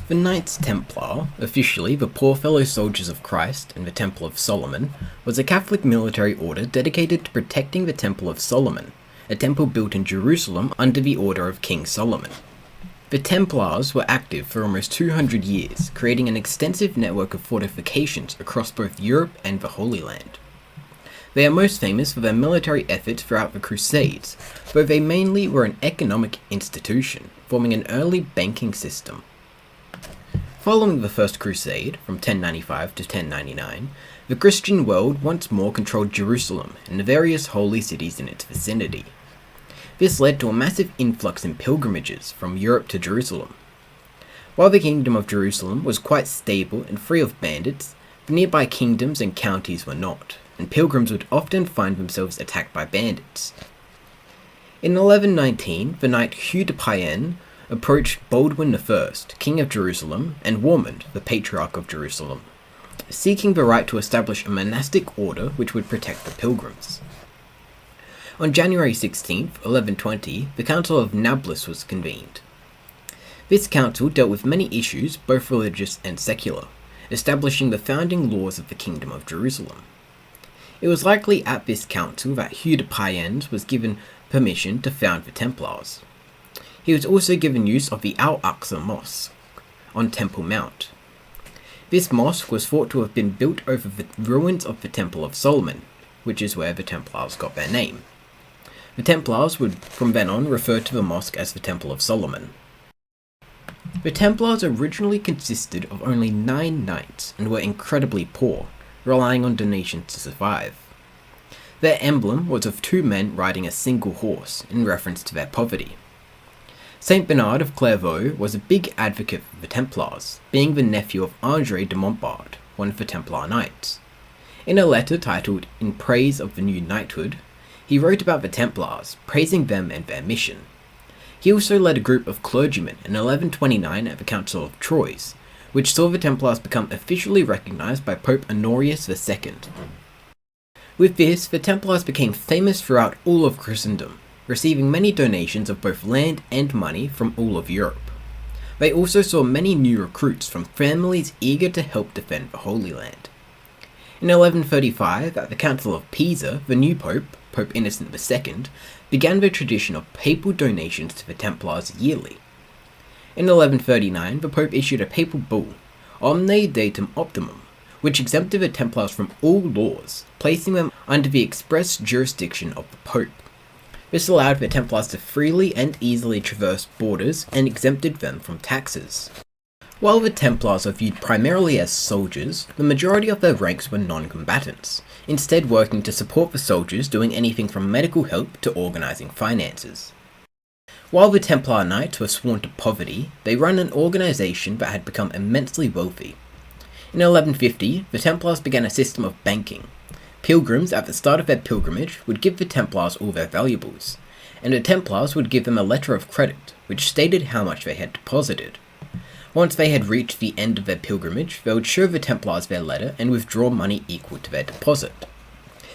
The Knights Templar, officially the Poor Fellow Soldiers of Christ and the Temple of Solomon, was a Catholic military order dedicated to protecting the Temple of Solomon, a temple built in Jerusalem under the order of King Solomon. The Templars were active for almost 200 years, creating an extensive network of fortifications across both Europe and the Holy Land. They are most famous for their military efforts throughout the Crusades, though they mainly were an economic institution, forming an early banking system. Following the First Crusade, from 1095 to 1099, the Christian world once more controlled Jerusalem and the various holy cities in its vicinity. This led to a massive influx in pilgrimages from Europe to Jerusalem. While the Kingdom of Jerusalem was quite stable and free of bandits, the nearby kingdoms and counties were not, and pilgrims would often find themselves attacked by bandits. In 1119, the knight Hugh de Payenne approached Baldwin I, King of Jerusalem, and Warmond, the Patriarch of Jerusalem, seeking the right to establish a monastic order which would protect the pilgrims. On January 16, 1120, the Council of Nablus was convened. This council dealt with many issues, both religious and secular, establishing the founding laws of the Kingdom of Jerusalem. It was likely at this council that Hugh de Payenne was given permission to found the Templars. He was also given use of the Al-Aqsa Mosque on Temple Mount. This mosque was thought to have been built over the ruins of the Temple of Solomon, which is where the Templars got their name. The Templars would from then on refer to the mosque as the Temple of Solomon. The Templars originally consisted of only 9 knights and were incredibly poor, relying on donations to survive. Their emblem was of 2 men riding a single horse, in reference to their poverty. Saint Bernard of Clairvaux was a big advocate for the Templars, being the nephew of André de Montbard, one of the Templar knights. In a letter titled In Praise of the New Knighthood, he wrote about the Templars, praising them and their mission. He also led a group of clergymen in 1129 at the Council of Troyes, which saw the Templars become officially recognized by Pope Honorius II. With this, the Templars became famous throughout all of Christendom, receiving many donations of both land and money from all of Europe. They also saw many new recruits from families eager to help defend the Holy Land. In 1135, at the Council of Pisa, the new Pope, Pope Innocent II, began the tradition of papal donations to the Templars yearly. In 1139, the Pope issued a papal bull, Omne Datum Optimum, which exempted the Templars from all laws, placing them under the express jurisdiction of the Pope. This allowed the Templars to freely and easily traverse borders and exempted them from taxes. While the Templars are viewed primarily as soldiers, the majority of their ranks were non-combatants, instead working to support the soldiers doing anything from medical help to organising finances. While the Templar Knights were sworn to poverty, they ran an organisation that had become immensely wealthy. In 1150, the Templars began a system of banking. Pilgrims at the start of their pilgrimage would give the Templars all their valuables, and the Templars would give them a letter of credit, which stated how much they had deposited. Once they had reached the end of their pilgrimage, they would show the Templars their letter and withdraw money equal to their deposit.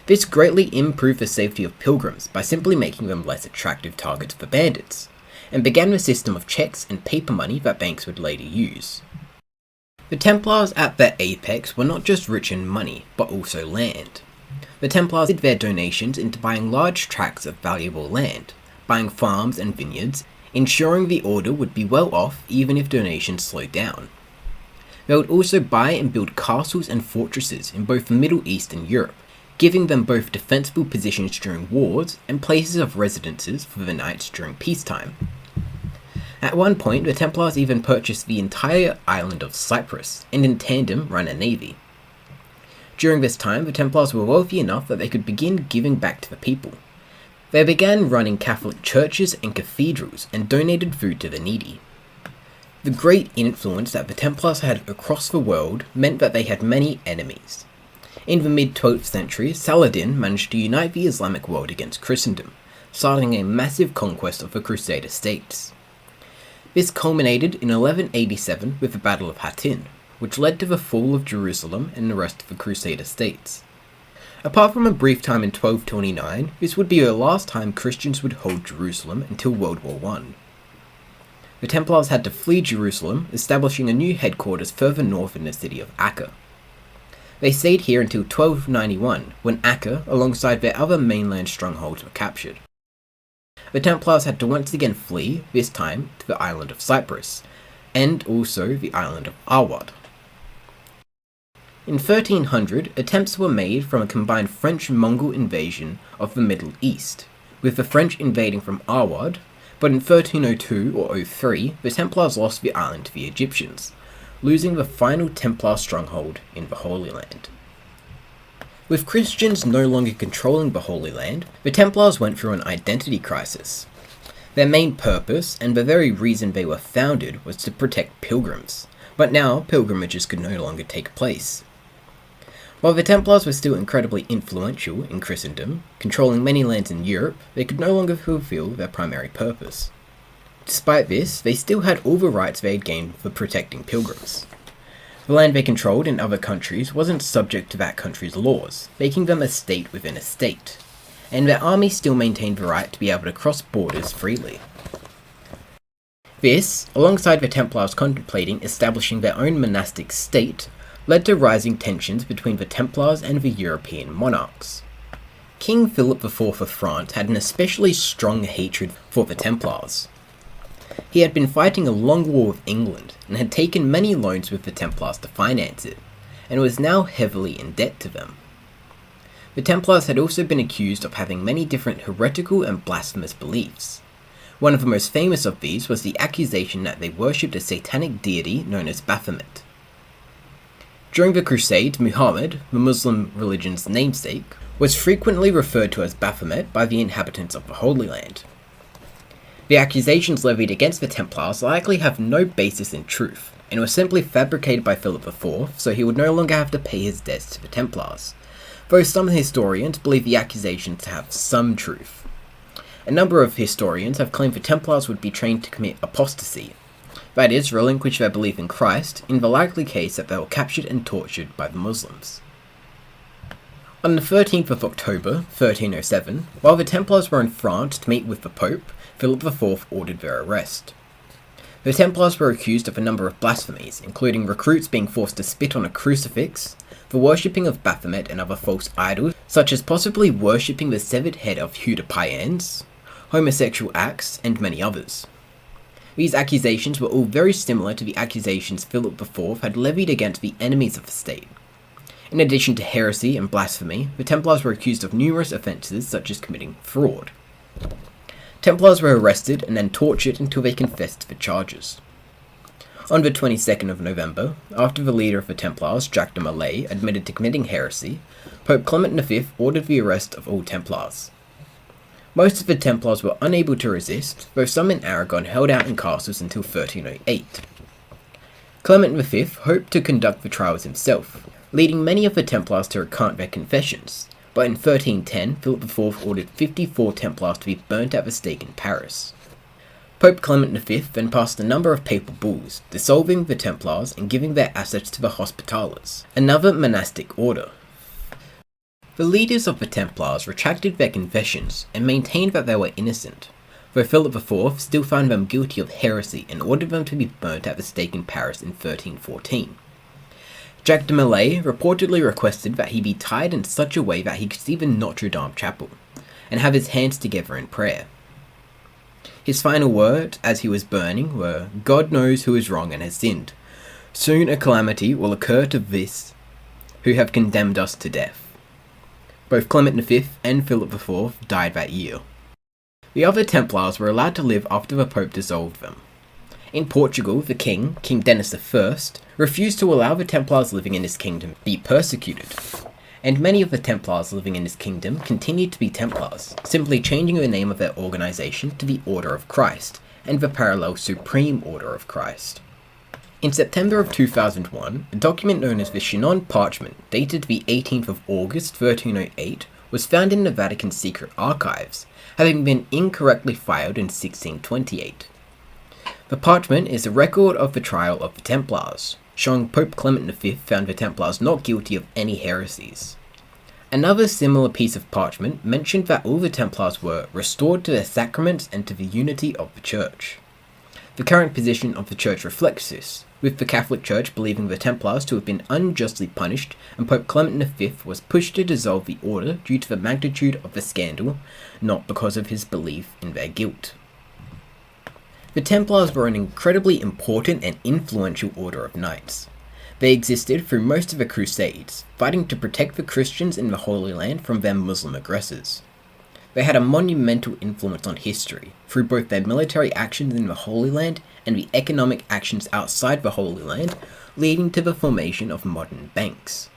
This greatly improved the safety of pilgrims by simply making them less attractive targets for bandits, and began the system of checks and paper money that banks would later use. The Templars at their apex were not just rich in money, but also land. The Templars did their donations into buying large tracts of valuable land, buying farms and vineyards, ensuring the order would be well off even if donations slowed down. They would also buy and build castles and fortresses in both the Middle East and Europe, giving them both defensible positions during wars and places of residences for the knights during peacetime. At one point, the Templars even purchased the entire island of Cyprus, and in tandem ran a navy. During this time, the Templars were wealthy enough that they could begin giving back to the people. They began running Catholic churches and cathedrals and donated food to the needy. The great influence that the Templars had across the world meant that they had many enemies. In the mid-12th century, Saladin managed to unite the Islamic world against Christendom, starting a massive conquest of the Crusader states. This culminated in 1187 with the Battle of Hattin, which led to the fall of Jerusalem and the rest of the Crusader states. Apart from a brief time in 1229, this would be the last time Christians would hold Jerusalem until World War I. the Templars had to flee Jerusalem, establishing a new headquarters further north in the city of Acre. They stayed here until 1291, when Acre, alongside their other mainland strongholds, were captured. The Templars had to once again flee, this time to the island of Cyprus, and also the island of Arwad. In 1300, attempts were made from a combined French-Mongol invasion of the Middle East, with the French invading from Arwad, but in 1302 or 03, the Templars lost the island to the Egyptians, losing the final Templar stronghold in the Holy Land. With Christians no longer controlling the Holy Land, the Templars went through an identity crisis. Their main purpose, and the very reason they were founded, was to protect pilgrims, but now pilgrimages could no longer take place. While the Templars were still incredibly influential in Christendom, controlling many lands in Europe, they could no longer fulfill their primary purpose. Despite this, they still had all the rights they had gained for protecting pilgrims. The land they controlled in other countries wasn't subject to that country's laws, making them a state within a state, and their army still maintained the right to be able to cross borders freely. This, alongside the Templars contemplating establishing their own monastic state, led to rising tensions between the Templars and the European monarchs. King Philip IV of France had an especially strong hatred for the Templars. He had been fighting a long war with England and had taken many loans with the Templars to finance it, and was now heavily in debt to them. The Templars had also been accused of having many different heretical and blasphemous beliefs. One of the most famous of these was the accusation that they worshipped a satanic deity known as Baphomet. During the Crusades, Muhammad, the Muslim religion's namesake, was frequently referred to as Baphomet by the inhabitants of the Holy Land. The accusations levied against the Templars likely have no basis in truth, and were simply fabricated by Philip IV so he would no longer have to pay his debts to the Templars, though some historians believe the accusations to have some truth. A number of historians have claimed the Templars would be trained to commit apostasy, that is, relinquish their belief in Christ, in the likely case that they were captured and tortured by the Muslims. On the 13th of October, 1307, while the Templars were in France to meet with the Pope, Philip IV ordered their arrest. The Templars were accused of a number of blasphemies, including recruits being forced to spit on a crucifix, the worshipping of Baphomet and other false idols, such as possibly worshipping the severed head of Hugh de Payens, homosexual acts, and many others. These accusations were all very similar to the accusations Philip IV had levied against the enemies of the state. In addition to heresy and blasphemy, the Templars were accused of numerous offences such as committing fraud. Templars were arrested and then tortured until they confessed to the charges. On the 22nd of November, after the leader of the Templars, Jacques de Molay, admitted to committing heresy, Pope Clement V ordered the arrest of all Templars. Most of the Templars were unable to resist, though some in Aragon held out in castles until 1308. Clement V hoped to conduct the trials himself, leading many of the Templars to recant their confessions, but in 1310 Philip IV ordered 54 Templars to be burnt at the stake in Paris. Pope Clement V then passed a number of papal bulls, dissolving the Templars and giving their assets to the Hospitallers, another monastic order. The leaders of the Templars retracted their confessions and maintained that they were innocent, though Philip IV still found them guilty of heresy and ordered them to be burnt at the stake in Paris in 1314. Jacques de Molay reportedly requested that he be tied in such a way that he could see the Notre Dame chapel, and have his hands together in prayer. His final words, as he was burning, were, "God knows who is wrong and has sinned. Soon a calamity will occur to this, who have condemned us to death." Both Clement V and Philip IV died that year. The other Templars were allowed to live after the Pope dissolved them. In Portugal, the king, King Denis I, refused to allow the Templars living in his kingdom to be persecuted, and many of the Templars living in his kingdom continued to be Templars, simply changing the name of their organisation to the Order of Christ, and the parallel Supreme Order of Christ. In September of 2001, a document known as the Chinon Parchment, dated the 18th of August 1308, was found in the Vatican's secret archives, having been incorrectly filed in 1628. The parchment is a record of the trial of the Templars, showing Pope Clement V found the Templars not guilty of any heresies. Another similar piece of parchment mentioned that all the Templars were restored to their sacraments and to the unity of the Church. The current position of the Church reflects this, with the Catholic Church believing the Templars to have been unjustly punished, and Pope Clement V was pushed to dissolve the order due to the magnitude of the scandal, not because of his belief in their guilt. The Templars were an incredibly important and influential order of knights. They existed through most of the Crusades, fighting to protect the Christians in the Holy Land from their Muslim aggressors. They had a monumental influence on history, through both their military actions in the Holy Land and the economic actions outside the Holy Land, leading to the formation of modern banks.